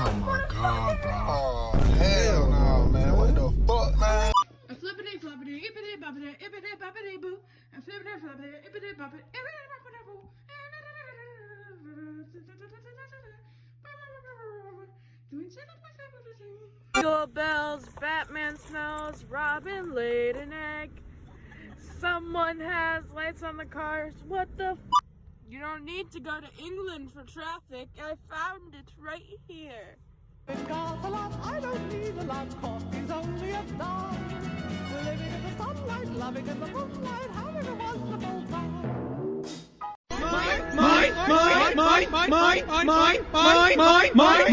Oh my god, bro. Oh, hell no, man. What the fuck, man? A flippity floppity, ippity boppity, ippity boppity boo. A flippity floppity, ippity boppity, ippity boppity boo. Jingle bells, Batman smells, Robin laid an egg. Someone has lights on the cars. What the f? You don't need to go to England for traffic. I found it right here. I don't need a lot, coffee's only a dime. We're living in the sunlight, loving in the moonlight, having a wonderful time. My